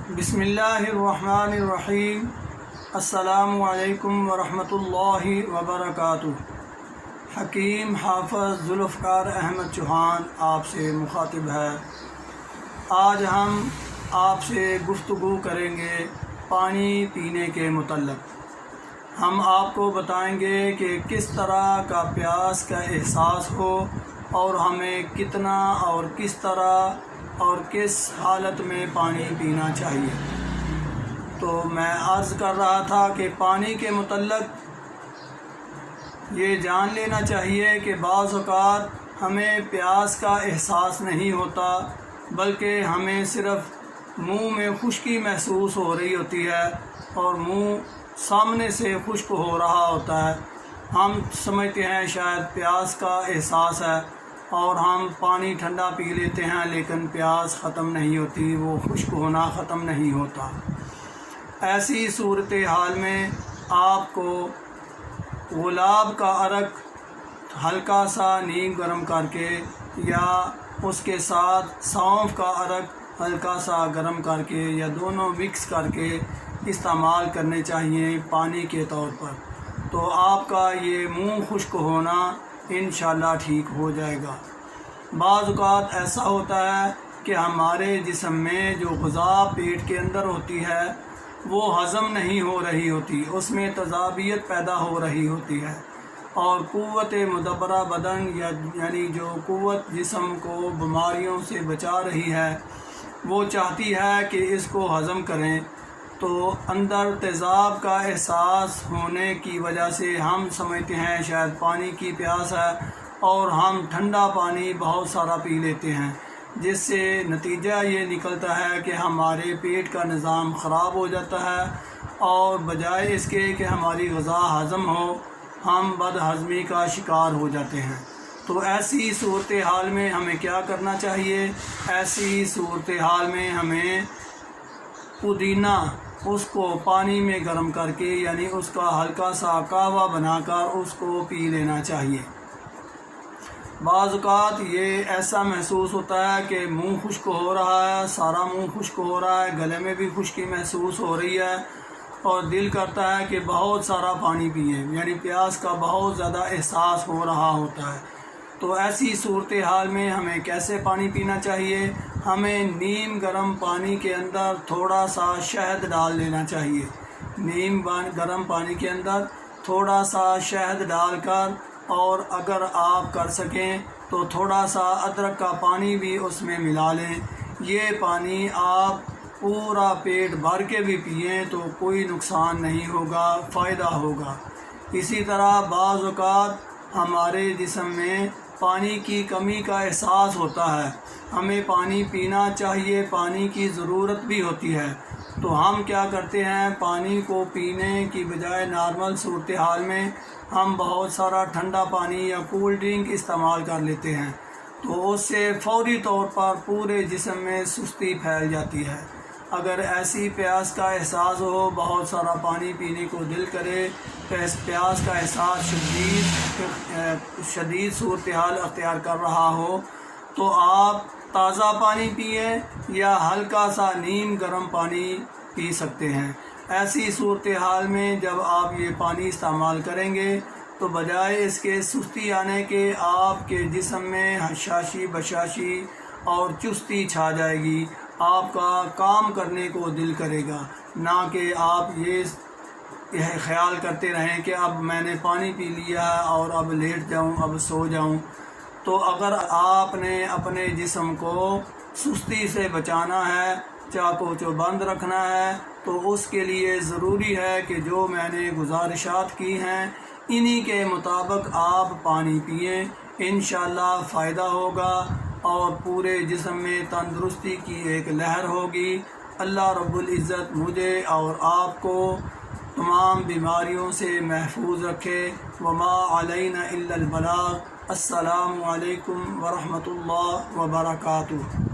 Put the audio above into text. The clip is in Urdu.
بسم اللہ الرحمن الرحیم۔ السلام علیکم ورحمۃ اللہ وبرکاتہ۔ حکیم حافظ ذوالفقار احمد چوہان آپ سے مخاطب ہے۔ آج ہم آپ سے گفتگو کریں گے پانی پینے کے متعلق۔ ہم آپ کو بتائیں گے کہ کس طرح کا پیاس کا احساس ہو اور ہمیں کتنا اور کس طرح اور کس حالت میں پانی پینا چاہیے۔ تو میں عرض کر رہا تھا کہ پانی کے متعلق یہ جان لینا چاہیے کہ بعض اوقات ہمیں پیاس کا احساس نہیں ہوتا، بلکہ ہمیں صرف منہ میں خشکی محسوس ہو رہی ہوتی ہے اور منہ سامنے سے خشک ہو رہا ہوتا ہے۔ ہم سمجھتے ہیں شاید پیاس کا احساس ہے اور ہم پانی ٹھنڈا پی لیتے ہیں، لیکن پیاس ختم نہیں ہوتی، وہ خشک ہونا ختم نہیں ہوتا۔ ایسی صورتحال میں آپ کو گلاب کا عرق ہلکا سا نیم گرم کر کے یا اس کے ساتھ سونف کا عرق ہلکا سا گرم کر کے یا دونوں مکس کر کے استعمال کرنے چاہیے پانی کے طور پر، تو آپ کا یہ منہ خشک ہونا انشاءاللہ ٹھیک ہو جائے گا۔ بعض اوقات ایسا ہوتا ہے کہ ہمارے جسم میں جو غذا پیٹ کے اندر ہوتی ہے وہ ہضم نہیں ہو رہی ہوتی، اس میں تذابیت پیدا ہو رہی ہوتی ہے، اور قوت مدبرہ بدن یعنی جو قوت جسم کو بیماریوں سے بچا رہی ہے وہ چاہتی ہے کہ اس کو ہضم کریں، تو اندر تیزاب کا احساس ہونے کی وجہ سے ہم سمجھتے ہیں شاید پانی کی پیاس ہے اور ہم ٹھنڈا پانی بہت سارا پی لیتے ہیں، جس سے نتیجہ یہ نکلتا ہے کہ ہمارے پیٹ کا نظام خراب ہو جاتا ہے، اور بجائے اس کے کہ ہماری غذا ہضم ہو ہم بد ہضمی کا شکار ہو جاتے ہیں۔ تو ایسی صورتحال میں ہمیں کیا کرنا چاہیے؟ ایسی صورتحال میں ہمیں پودینہ اس کو پانی میں گرم کر کے یعنی اس کا ہلکا سا قہوہ بنا کر اس کو پی لینا چاہیے۔ بعض اوقات یہ ایسا محسوس ہوتا ہے کہ منہ خشک ہو رہا ہے، سارا منہ خشک ہو رہا ہے، گلے میں بھی خشکی محسوس ہو رہی ہے اور دل کرتا ہے کہ بہت سارا پانی پئیں، یعنی پیاس کا بہت زیادہ احساس ہو رہا ہوتا ہے۔ تو ایسی صورتحال میں ہمیں کیسے پانی پینا چاہیے؟ ہمیں نیم گرم پانی کے اندر تھوڑا سا شہد ڈال لینا چاہیے۔ نیم گرم پانی کے اندر تھوڑا سا شہد ڈال کر، اور اگر آپ کر سکیں تو تھوڑا سا ادرک کا پانی بھی اس میں ملا لیں۔ یہ پانی آپ پورا پیٹ بھر کے بھی پئیں تو کوئی نقصان نہیں ہوگا، فائدہ ہوگا۔ اسی طرح بعض اوقات ہمارے جسم میں پانی کی کمی کا احساس ہوتا ہے، ہمیں پانی پینا چاہیے، پانی کی ضرورت بھی ہوتی ہے، تو ہم کیا کرتے ہیں پانی کو پینے کی بجائے نارمل صورتحال میں ہم بہت سارا ٹھنڈا پانی یا کول ڈرنک استعمال کر لیتے ہیں، تو اس سے فوری طور پر پورے جسم میں سستی پھیل جاتی ہے۔ اگر ایسی پیاس کا احساس ہو، بہت سارا پانی پینے کو دل کرے، پیاس کا احساس شدید صورتحال اختیار کر رہا ہو، تو آپ تازہ پانی پئیں یا ہلکا سا نیم گرم پانی پی سکتے ہیں۔ ایسی صورتحال میں جب آپ یہ پانی استعمال کریں گے تو بجائے اس کے سستی آنے کے آپ کے جسم میں حشاشی بشاشی اور چستی چھا جائے گی، آپ کا کام کرنے کو دل کرے گا، نہ کہ آپ یہ خیال کرتے رہیں کہ اب میں نے پانی پی لیا اور اب لیٹ جاؤں، اب سو جاؤں۔ تو اگر آپ نے اپنے جسم کو سستی سے بچانا ہے، چاقو چوبند رکھنا ہے، تو اس کے لیے ضروری ہے کہ جو میں نے گزارشات کی ہیں انہی کے مطابق آپ پانی پئیں، انشاءاللہ فائدہ ہوگا اور پورے جسم میں تندرستی کی ایک لہر ہوگی۔ اللہ رب العزت مجھے اور آپ کو تمام بیماریوں سے محفوظ رکھے۔ وما علینا الا البلاغ۔ السلام علیکم ورحمۃ اللہ وبرکاتہ۔